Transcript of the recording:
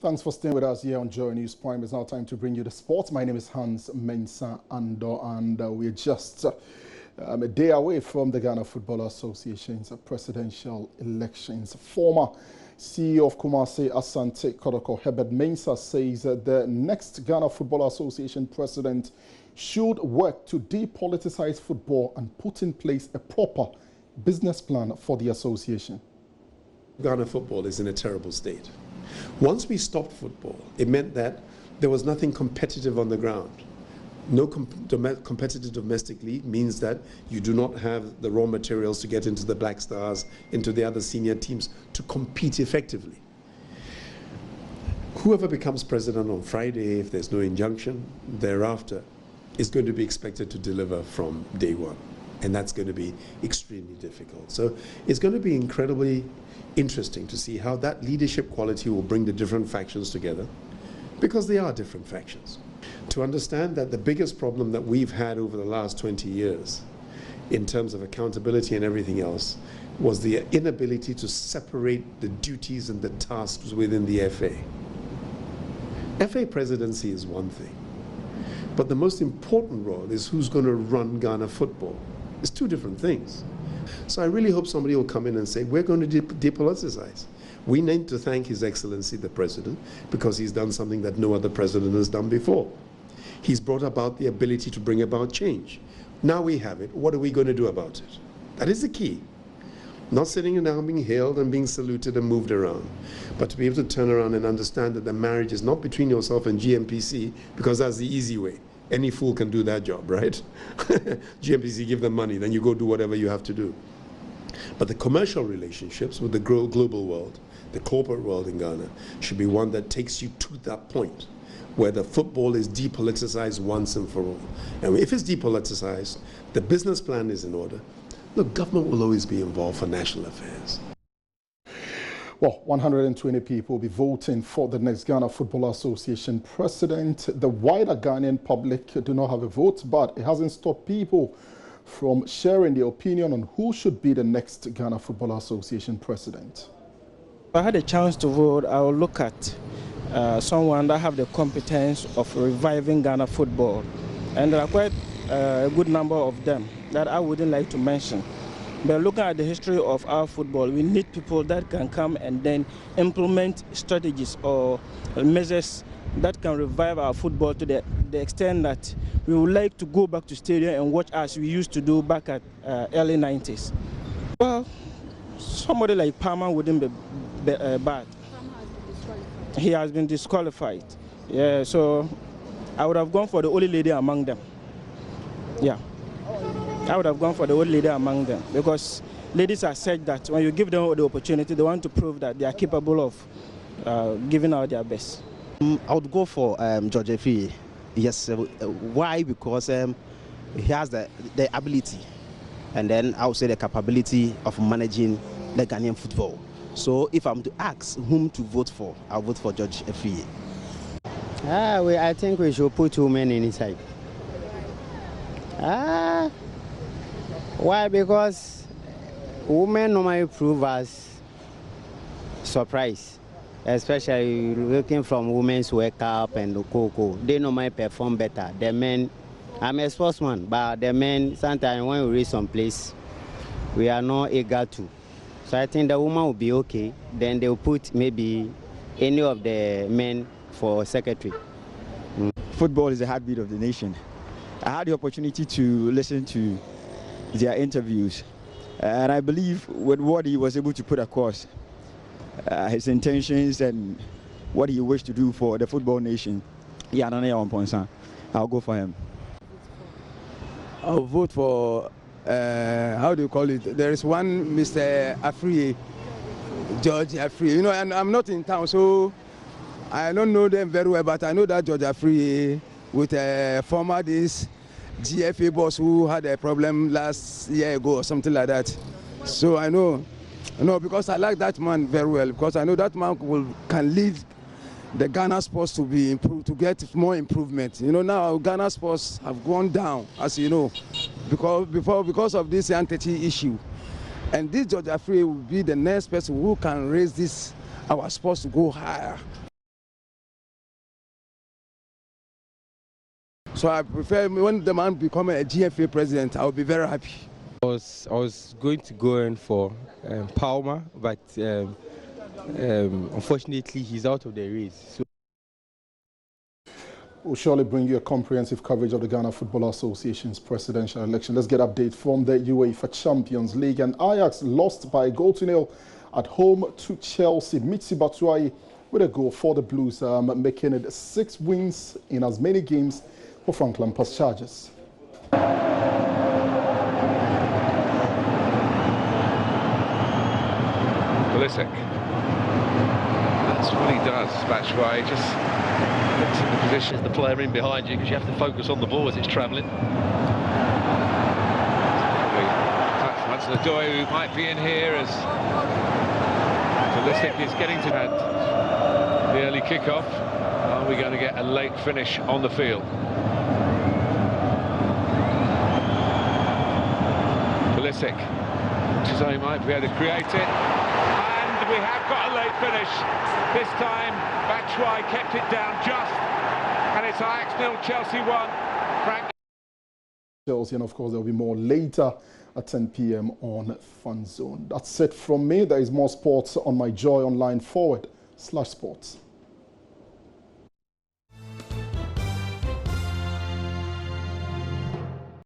Thanks for staying with us here on Joy News Prime. It's now time to bring you the sports. My name is Hans Mensah Ando, and we're just a day away from the Ghana Football Association's presidential elections. Former CEO of Kumasi Asante Kotoko, Herbert Mensah, says that the next Ghana Football Association president should work to depoliticize football and put in place a proper business plan for the association. Ghana football is in a terrible state. Once we stopped football, it meant that there was nothing competitive on the ground. No competitive domestic league means that you do not have the raw materials to get into the Black Stars, into the other senior teams to compete effectively. Whoever becomes president on Friday, if there's no injunction thereafter, is going to be expected to deliver from day one. And that's going to be extremely difficult. So it's going to be incredibly interesting to see how that leadership quality will bring the different factions together, because they are different factions. To understand that the biggest problem that we've had over the last 20 years in terms of accountability and everything else was the inability to separate the duties and the tasks within the FA. FA presidency is one thing, but the most important role is who's going to run Ghana football. It's two different things. So I really hope somebody will come in and say, we're going to depoliticize. We need to thank His Excellency the President, because he's done something that no other president has done before. He's brought about the ability to bring about change. Now we have it. What are we going to do about it? That is the key. Not sitting down being hailed and being saluted and moved around, but to be able to turn around and understand that the marriage is not between yourself and GMPC, because that's the easy way. Any fool can do that job, right? GMPC give them money, then you go do whatever you have to do. But the commercial relationships with the global world, the corporate world in Ghana, should be one that takes you to that point where the football is depoliticized once and for all. And if it's depoliticized, the business plan is in order. Look, government will always be involved for national affairs. Well, 120 people will be voting for the next Ghana Football Association president. The wider Ghanaian public do not have a vote, but it hasn't stopped people from sharing their opinion on who should be the next Ghana Football Association president. If I had a chance to vote, I would look at someone that have the competence of reviving Ghana football. And there are quite a good number of them that I wouldn't like to mention. But looking at the history of our football, we need people that can come and then implement strategies or measures that can revive our football to the extent that we would like to go back to stadium and watch as we used to do back at early 90s. Well, somebody like Palmer wouldn't be bad. He has been disqualified. Yeah, so I would have gone for the only lady among them. Yeah. I would have gone for the old leader among them, because ladies are said that when you give them the opportunity, they want to prove that they are capable of giving out their best. I would go for George Afriyie. Yes. Why? Because he has the ability, and then I would say the capability of managing the Ghanaian football. So if I'm to ask whom to vote for, I'll vote for George Afriyie. I think we should put women inside. Why? Because women normally prove us surprise, especially looking from Women's Wake Up and the Coco. They normally perform better. The men, I'm a sportsman, but the men, sometimes when we reach some place, we are not eager to. So I think the woman will be okay. Then they'll put maybe any of the men for secretary. Football is the heartbeat of the nation. I had the opportunity to listen to their interviews, and I believe with what he was able to put across, his intentions and what he wished to do for the football nation, I'll go for him. I'll vote for, how do you call it? There is one Mr. Afriyie, George Afriyie. You know, and I'm not in town, so I don't know them very well, but I know that George Afriyie with former GFA boss who had a problem last year ago or something like that. So I know, because I like that man very well, because I know that man can lead the Ghana sports to be improved, to get more improvement. You know, now Ghana sports have gone down, as you know, because of this entity issue. And this George Afriyie will be the next person who can raise this, our sports to go higher. So I prefer when the man become a GFA president, I will be very happy. I was going to go in for Palmer, but unfortunately he's out of the race. So we'll surely bring you a comprehensive coverage of the Ghana Football Association's presidential election. Let's get updates from the UEFA Champions League. And Ajax lost by a goal to nil at home to Chelsea. Michy Batshuayi with a goal for the Blues, making it 6 wins in as many games for Frank Lampard's Chargers. Pulisic. That's what he does, Batshuayi. Just looks at the position as the player in behind you, because you have to focus on the ball as it's travelling. Hudson-Odoi, who might be in here as Pulisic is getting to that. The early kick-off. Are we going to get a late finish on the field? Pulisic. Tuzai might be able to create it. And we have got a late finish. This time, Batshuayi kept it down just. And it's Ajax 0, Chelsea 1. Frank. Chelsea, and of course, there will be more later at 10 p.m. on Fun Zone. That's it from me. There is more sports on my Joy Online /sports.